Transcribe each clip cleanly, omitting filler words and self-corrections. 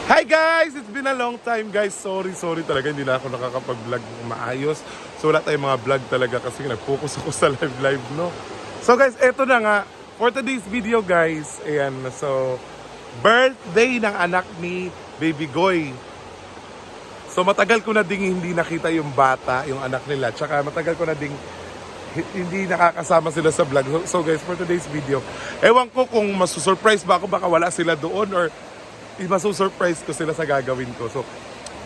Hi guys! It's been a long time guys. Sorry talaga. Hindi na ako nakakapag-vlog ng maayos. So wala tayong mga vlog talaga kasi nag-focus ako sa live, no? So guys, eto na nga. For today's video guys, ayan. So, birthday ng anak ni Baby Goy. So matagal ko na ding hindi nakita yung bata, yung anak nila. Tsaka matagal ko na ding hindi nakakasama sila sa vlog. So guys, for today's video, ewan ko kung masusurprise ba ako, baka wala sila doon or masusurprise ko sila sa gagawin ko. So,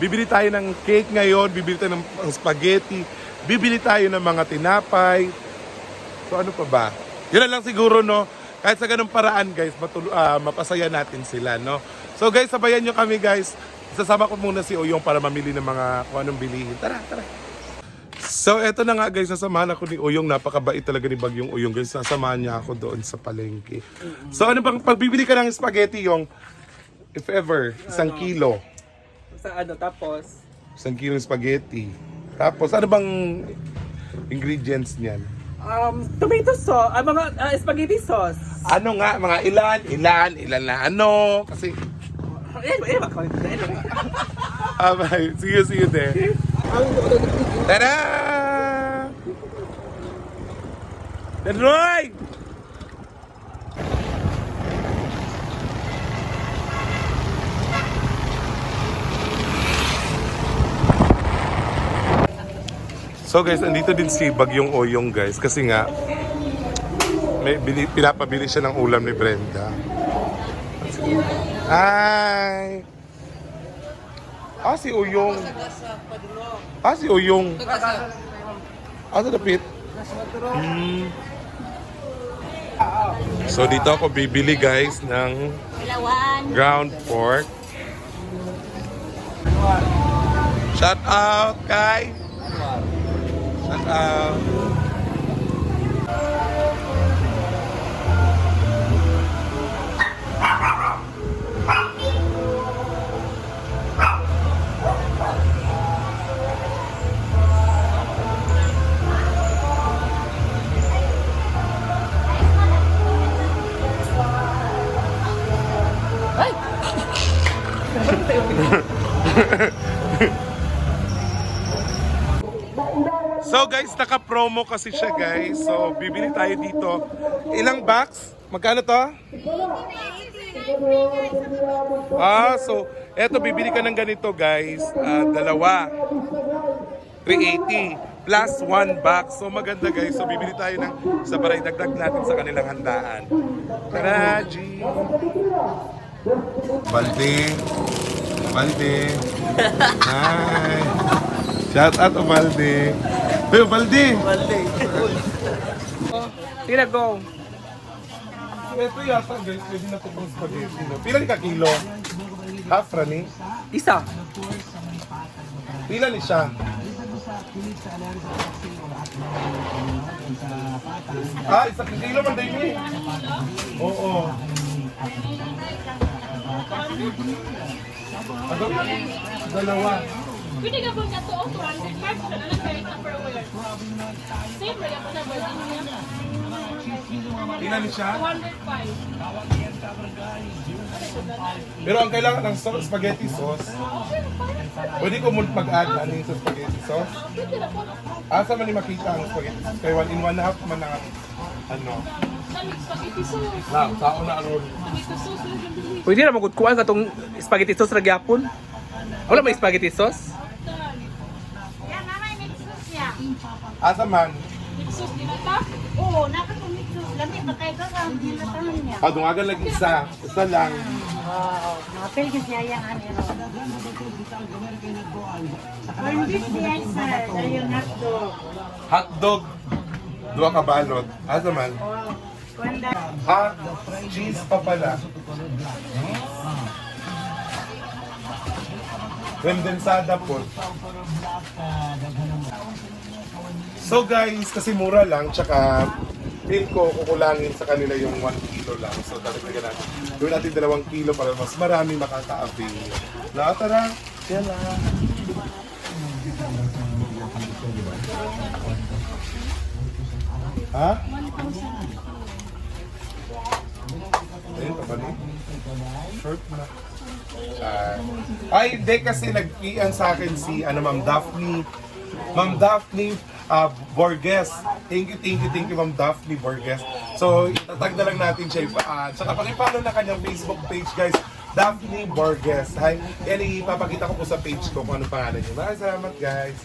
bibili tayo ng cake ngayon, bibili tayo ng spaghetti, bibili tayo ng mga tinapay. So, ano pa ba? Yun na lang siguro, no? Kahit sa ganung paraan, guys, mapasaya natin sila, no? So, guys, sabayan nyo kami, guys. Sasama ko muna si Oyong para mamili ng mga kung anong bilihin. Tara! So, eto na nga, guys. Nasamahan ako ni Oyong. Napakabait talaga ni Bagyong Oyong, guys. Nasamahan niya ako doon sa palengke. So, ano bang pagbibili ka ng spaghetti, Yung? If ever, 1 kilo. Sa ano, tapos? 1 kilo spaghetti. Tapos, ano bang ingredients niyan? Tomato sauce, mga spaghetti sauce. Ano nga, mga ilan na ano? Kasi, see you there. Tada! Roy! So guys, andito din si Bagyong Oyong guys kasi nga pinapabili siya ng ulam ni Brenda. Hi! Si Oyong. Si Oyong. Sa dapit. So dito ako bibili guys ng ground pork. Shout out kay So guys, naka-promo kasi siya guys. So bibili tayo dito. Ilang box? Magkano to? So eto bibili ka ng ganito guys. Dalawa. 380 plus 1 box. So maganda guys. So bibili tayo ng sabaray dagdag natin sa kanilang handaan. Tara, G. Balde. Hi. Shout out to Balde. Hey, Balde! Sige na, go. Ito yata guys, pwede na itong spaghetti. Pila ni ka kilo? Half, Rani? Isa. Pila ni siya? Isa kilo man din eh. Oo. Dalawa. Pwede ka po nga to, 205 na lang kahit na per wire. Same rin ako na birthday niya. Pila ni siya? 205. Pero ang kailangan ng spaghetti sauce. Pwede ko mag-add ano sa spaghetti sauce? Pwede na po. Asa man ni makita ang spaghetti sauce? Kaya 1 in 1 half man ang ano. Dami spaghetti sauce. Tao na aron. Tomato sauce lang yung bili. Pwede na magkukuha ka itong spaghetti sauce na gyapon. Wala may spaghetti sauce? Yan, namay mix sauce niya. Asa man? Mix sauce din ata. Oo, nakatumix sauce. Lamig na kayo ka, nilatahan niya. Dungagan lang isa. Isa lang. Oo, mapilgis niya yan. Corn beef niya, sir. Dahil yung hotdog. Hotdog. 2 ka balot. Asa man? Kwanda. Cheese pa pala. Condensada po. So guys, kasi mura lang, tsaka feel ko kukulangin sa kanila yung 1 kilo lang. So dagdagan natin. Gawin natin 2 kilo para mas marami makaka-avail. Tara. Yan lang. Ha? Ayun ka ba ni? Short na. Ay, hindi kasi nag-ian sa akin si Ma'am Daphne. Ma'am Daphne Borges. Thank you, Ma'am Daphne Borges. So, itatag na lang natin siya. Tsaka pakipalo na kanyang Facebook page, guys. Daphne Borges. Hi. Yan, ipapakita ko po sa page ko kung ano pangalan niya. Maraming salamat, guys.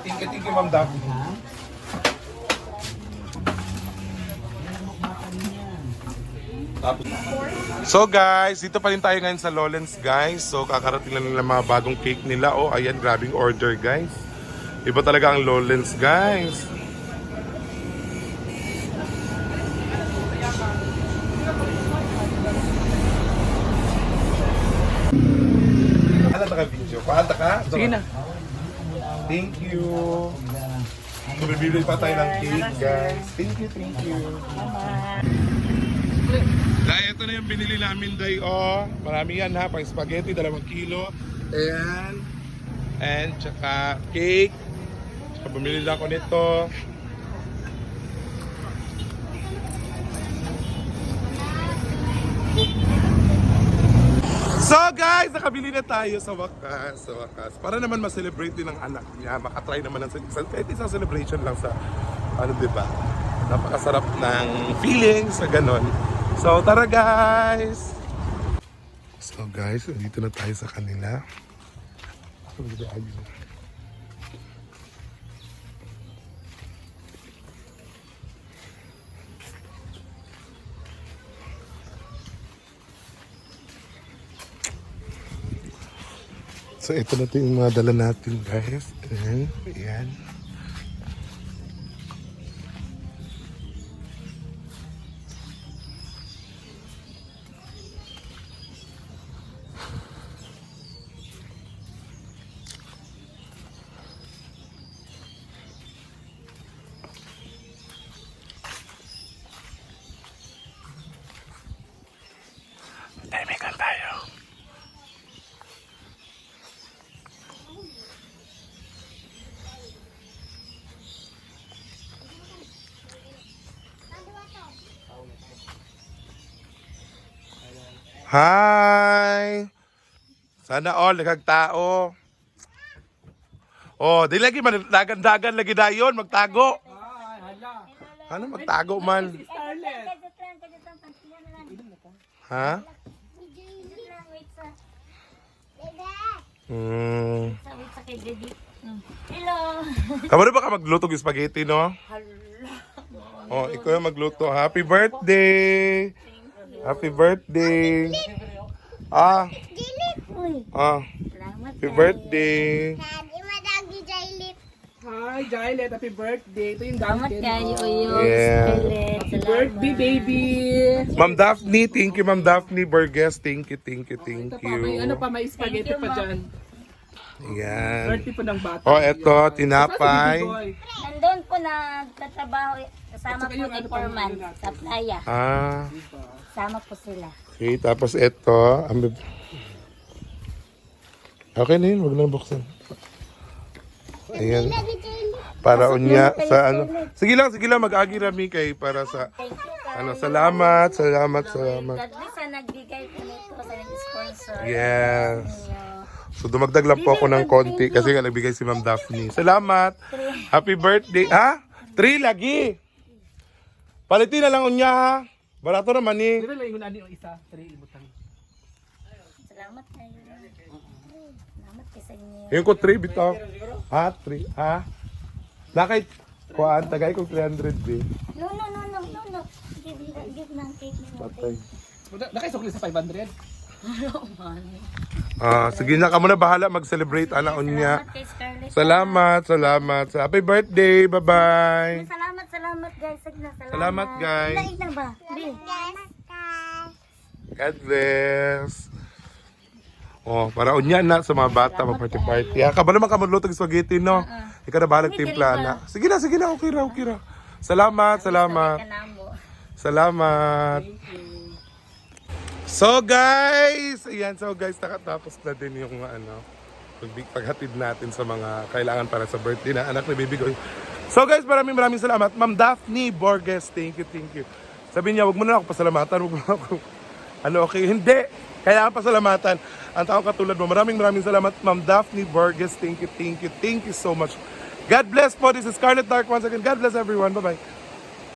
Thank you, Ma'am Daphne. So guys, dito pa rin tayo ngayon sa Lowlands guys. So kakarating lang nila mga bagong cake nila. Oh, ayan, grabing order guys. Iba talaga ang Lowlands guys. Pahalata ka video? Pahalata ka? Sige na. Thank you. So, bibili pa tayo ng cake guys. Thank you. Dahil ito na yung binili namin day marami yan ha, pang spaghetti, 2 kilo. Ayan. And tsaka cake. Tsaka bumili lang ako nito. So guys, nakabili na tayo sa wakas. Para naman ma-celebrate din ng anak niya. Makatry naman ng kahit isang celebration lang sa, diba? Napakasarap ng feelings sa ganon. So, tara guys! So guys, dito na tayo sa kanila. So, ito na yung mga dala natin guys. Ayan. Tahimikan tayo. Hi! Sana all nagagtao. Oh, di lagi man dagan-dagan lagi dayon magtago. Ano magtago man? Ha? Hello. Kamu ba ka magluto ng spaghetti, no? Oh, ikaw yung magluto. Happy birthday! Happy birthday! Ah, happy birthday! Hi, Jailet. Happy birthday. Ito yung Salamat Dunkin'. kayo, Uyo. Yeah. Happy birthday, baby. Ma'am Daphne, thank you, Ma'am Daphne Burgess. Thank you. Ito pa, may ano pa, may spaghetti Thank you, pa dyan. Ayan. Birthday po ng bata. Oh, eto, tinapay. Nandun po nagtatrabaho kasama At saka po yung ni ano pa, Foreman ano natin. sa playa. Ah, Sama po sila. okay, tapos eto. Okay na yun, wag lang buksan. Ayan. Para unya sa ano. Sige lang, mag-agi rami kay para sa Thank you, ano, salamat. God bless sa nagbigay po nito sa nag-sponsor. Yes. So dumagdag lang po ako ng konti kasi nga nagbigay si Ma'am Daphne. Salamat. Happy birthday. Ha? 3 lagi. Palitin na lang unya ha. Barato naman eh. Dito lang yung ano yung isa. 3 imutan. Salamat kayo. Salamat kayo sa inyo. Yung ko 3 bitaw. Ha? 3. Ha? Nakay kuan tagay ko 300 eh. No. Give ng cake ni Patay. Nakaisukli sa 500. Sige na ka muna bahala mag-celebrate ana unya. Salamat kay Scarlett. Salamat. Happy birthday. Bye-bye. Salamat guys. Salamat, guys. Laig na ba? God bless. Oh, para unya na sa mga bata mag-party-party. Kabalo man ka magluto ng spaghetti, no? Ikaw na bahalag timpla na. Sige na. Okay ra. Salamat. Salamat. So guys, nakatapos na din yung paghatid natin sa mga kailangan para sa birthday na anak ni Baby Goy. So guys, maraming salamat. Ma'am Daphne Borges, thank you. Sabi niya, wag mo na ako pasalamatan, wag mo na ako Okay, hindi. Kaya pasalamatan ang taong katulad mo. Maraming salamat, Ma'am Daphne Burgess. Thank you so much. God bless po. This is Scarlet Dark once again. God bless everyone. Bye-bye.